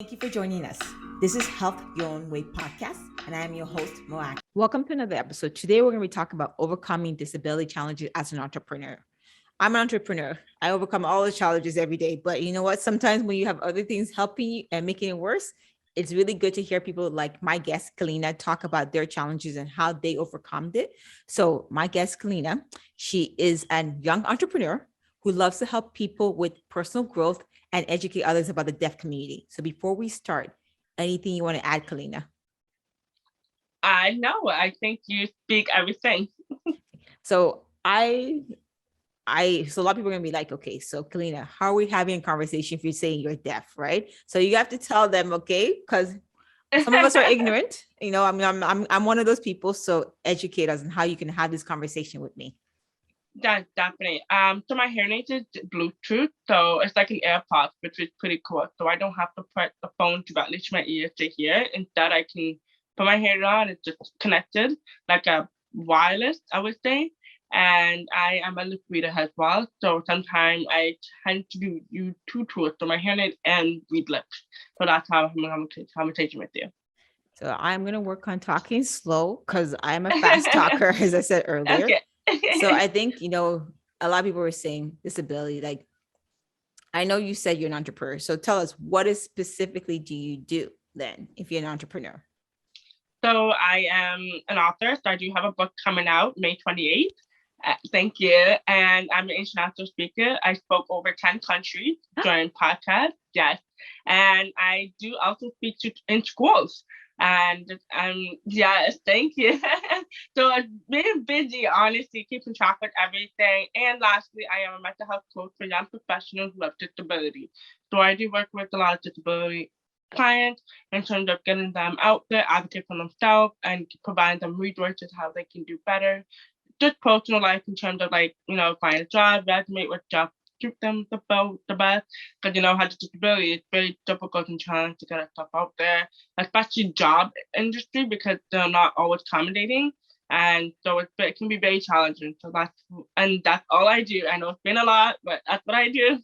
Thank you for joining us. This is Health Your Own Way podcast, and I am your host, Moak. Welcome to another episode. Today, we're going to be talking about overcoming disability challenges as an entrepreneur. I'm an entrepreneur. I overcome all the challenges every day, but you know what? Sometimes when you have other things helping you and making it worse, it's really good to hear people like my guest, Kellina, talk about their challenges and how they overcome it. So my guest, Kellina, she is a young entrepreneur who loves to help people with personal growth and educate others about the deaf community. So before we start, anything you want to add, Kellina? I know. I think you speak everything. So so a lot of people are gonna be like, okay, so Kellina, how are we having a conversation if you're saying you're deaf, right? So you have to tell them, okay, because some of us are ignorant. You know, I mean, I'm one of those people. So educate us on how you can have this conversation with me. Definitely. So my hearing aid is Bluetooth, so it's like an AirPods, which is pretty cool. So I don't have to put the phone directly to my ear to hear. Instead, I can put my head on. It's just connected, like a wireless, I would say. And I am a lip reader as well. So sometimes I tend to use two tools, so my hearing aid and read lips. So that's how I'm having a conversation with you. So I'm gonna work on talking slow because I'm a fast talker, as I said earlier. Okay. So I think, a lot of people were saying disability. Like, I know you said you're an entrepreneur. So tell us, what is specifically do you do then if you're an entrepreneur? So I am an author. So I do have a book coming out May 28th. Thank you. And I'm an international speaker. I spoke over 10 countries during podcasts. Yes. And I do also speak in schools. And yes, thank you. So it's been busy, honestly, keeping track of everything. And lastly, I am a mental health coach for young professionals with disabilities. So I do work with a lot of disability clients in terms of getting them out there, advocate for themselves, and providing them resources how they can do better. Just personal life in terms of find a job, resume what job suit them the best. Because having disability is very difficult in trying to get stuff out there, especially job industry because they're not always accommodating. And so it can be very challenging. So that's all I do. I know it's been a lot, but that's what I do.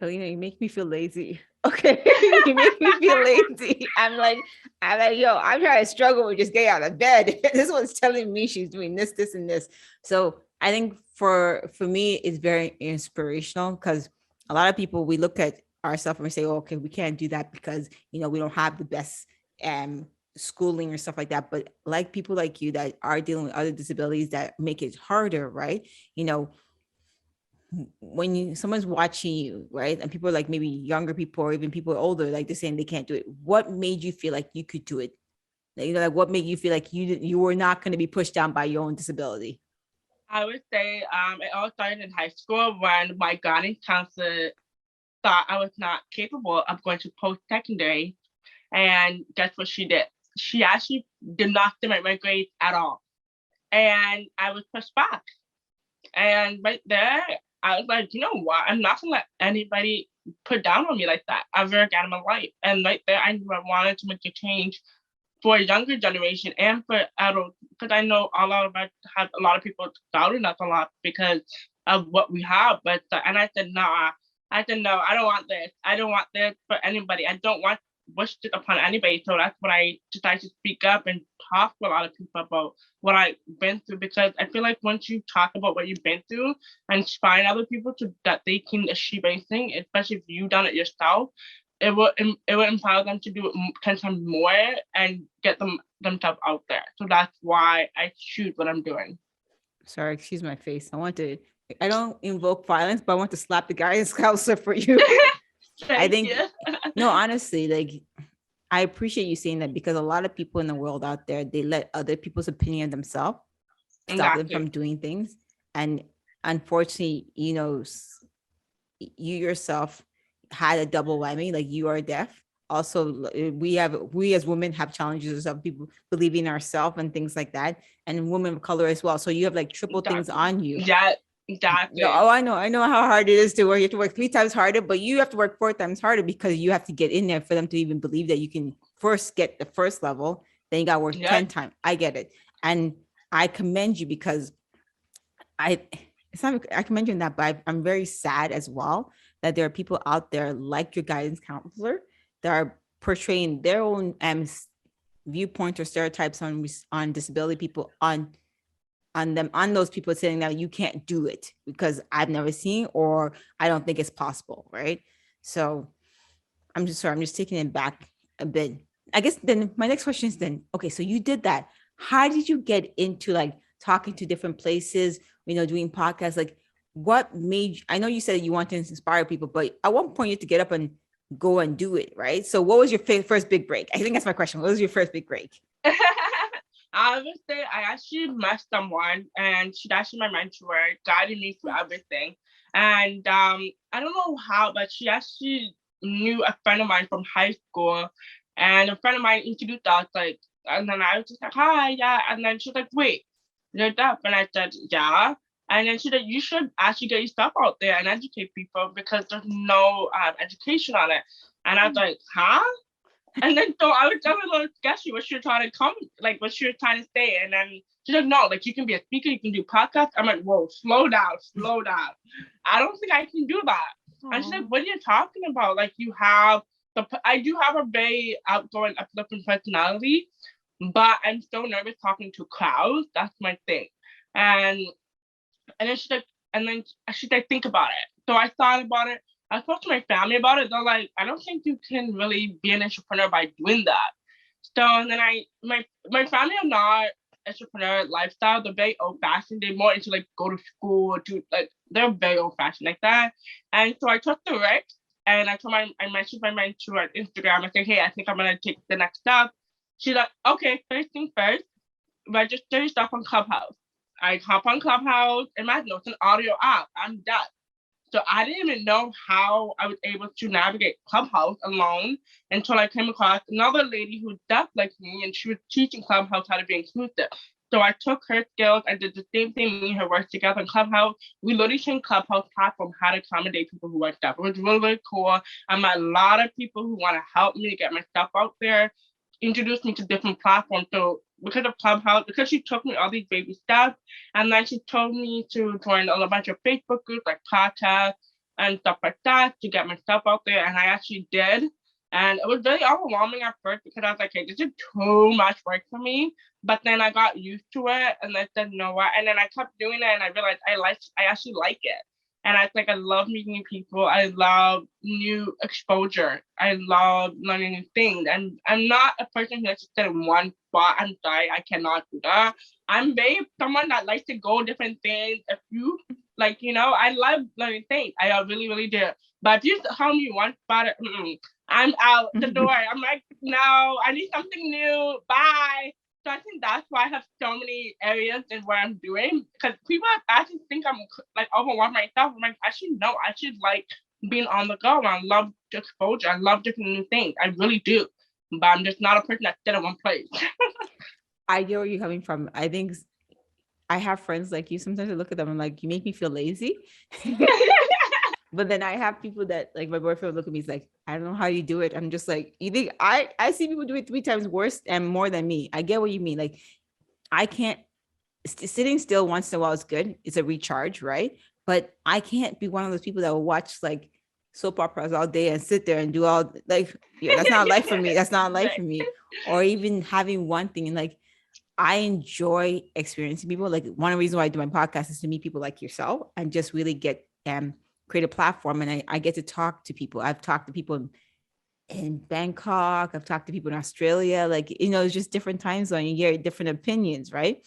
You make me feel lazy. Okay. You make me feel lazy. I'm like, yo, I'm trying to struggle with just getting out of bed. This one's telling me she's doing this, and this. So I think for me, it's very inspirational because a lot of people, we look at ourselves and we say, oh, okay, we can't do that because, we don't have the best schooling or stuff like that. But like people like you that are dealing with other disabilities that make it harder, right? When someone's watching you, right, and people are like maybe younger people or even people older, like they're saying they can't do it, what made you feel like you could do it? Like what made you feel like you were not going to be pushed down by your own disability? I would say it all started in high school when my guidance counselor thought I was not capable of going to post-secondary. And guess what she did? She actually did not submit my grades at all. And I was pushed back. And right there, I was like, you know what? I'm not gonna let anybody put down on me like that ever again in my life. And right there, I knew I wanted to make a change for a younger generation and for adults, because I know a lot of us have a lot of people doubting us a lot because of what we have. But and I said, nah. I said, no, I don't want this. I don't want this for anybody. I don't want wish it upon anybody. So that's when I decided to speak up and talk to a lot of people about what I've been through, because I feel like once you talk about what you've been through and inspire other people to that they can achieve anything, especially if you've done it yourself, it will empower them to do it 10 times more and get themselves out there. So that's why I choose what I'm doing. Sorry, excuse my face. I don't invoke violence, but I want to slap the guidance counselor for you. I Thank think, you. no, honestly, like I appreciate you saying that because a lot of people in the world out there, they let other people's opinion of themselves stop them from Exactly. doing things. And unfortunately, you yourself had a double whammy, like you are deaf. Also, we as women have challenges of people believing in ourselves and things like that, and women of color as well. So you have like triple things Exactly. on you. Yeah, No, exactly. oh, I know how hard it is to work. You have to work 3 times harder, but you have to work 4 times harder because you have to get in there for them to even believe that you can first get the first level. Then you got to work Yeah. 10 times. I get it, and I commend you because I it's not I commend you in that, but I'm very sad as well that there are people out there like your guidance counselor that are portraying their own viewpoints or stereotypes on disability people, on those people, saying that you can't do it because I've never seen, or I don't think it's possible, right? So I'm just taking it back a bit. I guess then my next question is then, okay, so you did that. How did you get into like talking to different places, doing podcasts? Like what made you, I know you said you want to inspire people, but at one point you had to get up and go and do it, right? So what was your first big break? I think that's my question. What was your first big break? I would say I actually met someone, and she's actually my mentor, guided me through everything. And I don't know how, but she actually knew a friend of mine from high school, and a friend of mine introduced us, like, and then I was just like, hi, yeah. And then she's like, wait, you're deaf? And I said, yeah. And then she said, you should actually get your stuff out there and educate people because there's no education on it. And I was like, huh? And then so I was a little sketchy what she was trying to come, like what she was trying to say. And then she's like, no, like you can be a speaker, you can do podcasts. I'm like, whoa, slow down, slow down. I don't think I can do that. Aww. And she's like, what are you talking about? Like I do have a very outgoing, uplifting personality, but I'm so nervous talking to crowds. That's my thing. And then she's like, think about it. So I thought about it. I talked to my family about it. They're like, I don't think you can really be an entrepreneur by doing that. So and then my family are not entrepreneur lifestyle. They're very old fashioned. They're more into like go to school, to like they're very old fashioned like that. And so I took the risk, and I messaged my mentor on Instagram. I said, hey, I think I'm gonna take the next step. She's like, okay, first thing first, register yourself on Clubhouse. I hop on Clubhouse. Imagine it's an audio app. I'm deaf. So I didn't even know how I was able to navigate Clubhouse alone until I came across another lady who's deaf like me, and she was teaching Clubhouse how to be inclusive. So I took her skills and did the same thing. Me and her worked together in Clubhouse. We literally changed Clubhouse platform how to accommodate people who are deaf. It was really, really cool. I met a lot of people who want to help me to get my stuff out there, introduced me to different platforms. So because of Clubhouse, because she took me all these baby steps, and then she told me to join a bunch of Facebook groups like podcasts and stuff like that to get my stuff out there. And I actually did. And it was really overwhelming at first because I was like, hey, this is too much work for me. But then I got used to it, and I said, no what? And then I kept doing it, and I realized I actually like it. And I love meeting new people. I love new exposure. I love learning new things. And I'm not a person who likes to sit in one spot. I'm sorry, I cannot do that. I'm someone that likes to go different things. If you I love learning things. I really, really do. But if you tell me one spot, I'm out the door. I'm like, no, I need something new. Bye. So I think that's why I have so many areas in what I'm doing, because people actually think I'm like overwhelmed myself. I'm like, actually, no, I should like being on the go. I love exposure. I love different new things. I really do. But I'm just not a person that's still in one place. I get where you're coming from. I think I have friends like you. Sometimes I look at them and I'm like, you make me feel lazy. But then I have people that like my boyfriend look at me, he's like, I don't know how you do it. I'm just like, you think I see people do it 3 times worse and more than me. I get what you mean. Like I can't sitting still once in a while is good. It's a recharge, right? But I can't be one of those people that will watch like soap operas all day and sit there and do all like, yeah, that's not life for me. That's not life for me. Or even having one thing and like, I enjoy experiencing people. Like one of the reasons why I do my podcast is to meet people like yourself and just really get create a platform. And I get to talk to people. I've talked to people in Bangkok. I've talked to people in Australia. Like, it's just different time zone. You hear different opinions, right?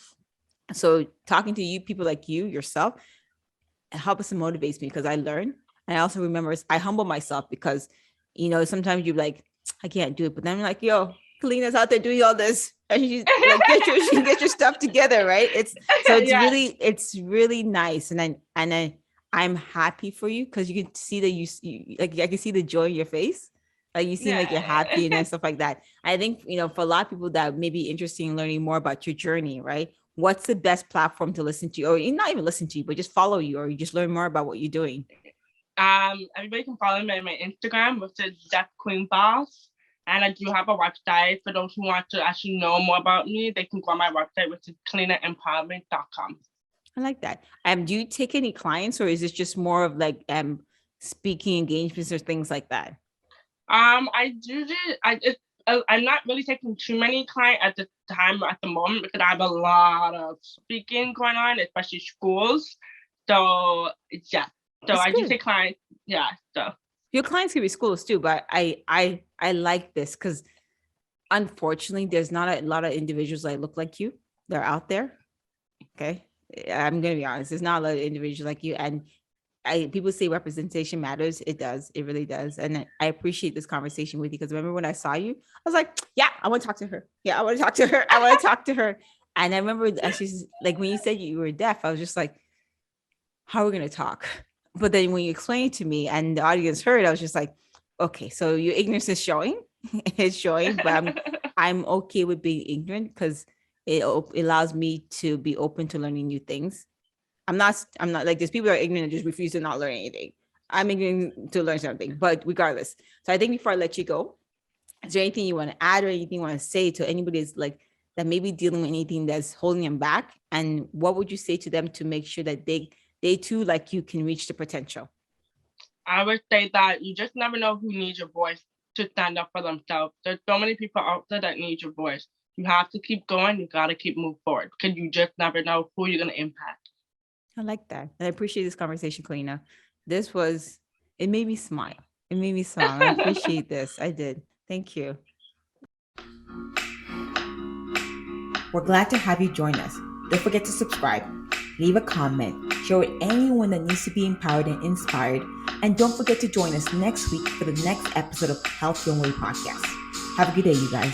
So talking to you, people like you, yourself, helps and motivates me because I learn. And I also remember I humble myself because, sometimes you're like, I can't do it. But then I'm like, yo, Kellina's out there doing all this. And she's like, get your stuff together, right? It's it's really nice. And I'm happy for you because you can see that you like I can see the joy in your face. Like you seem like you're happy and stuff like that. I think, for a lot of people that may be interested in learning more about your journey, right? What's the best platform to listen to, or not even listen to you, but just follow you, or you just learn more about what you're doing? Everybody can follow me on my Instagram, which is Deaf Queen Boss. And I do have a website for those who want to actually know more about me. They can go on my website, which is kellinaempowerment.com. I like that. Do you take any clients, or is this just more of like speaking engagements or things like that? I'm not really taking too many clients at the time at the moment because I have a lot of speaking going on, especially schools. So yeah, so That's I do good. take clients. Yeah, so Your clients can be schools too, but I like this because unfortunately, there's not a lot of individuals that look like you. They're out there. Okay, I'm gonna be honest. There's not a lot of individuals like you, and people say representation matters. It does. It really does. And I appreciate this conversation with you because remember when I saw you, I was like, yeah, I want to talk to her. Yeah, I want to talk to her. I want to talk to her. And I remember she's like when you said you were deaf, I was just like, how are we gonna talk? But then when you explained it to me and the audience heard, I was just like, okay, so your ignorance is showing. It's showing, but I'm okay with being ignorant because it allows me to be open to learning new things. I'm not like there's people that are ignorant and just refuse to not learn anything. I'm ignorant to learn something, but regardless. So I think before I let you go, is there anything you want to add or anything you want to say to anybody that's like that may be dealing with anything that's holding them back? And what would you say to them to make sure that they too, like you, can reach the potential? I would say that you just never know who needs your voice to stand up for themselves. There's so many people out there that need your voice. You have to keep going. You got to keep moving forward because you just never know who you're going to impact. I like that. And I appreciate this conversation, Kellina. This was, it made me smile. It made me smile. I appreciate this. I did. Thank you. We're glad to have you join us. Don't forget to subscribe, leave a comment, share with anyone that needs to be empowered and inspired. And don't forget to join us next week for the next episode of Health Your Way podcast. Have a good day, you guys.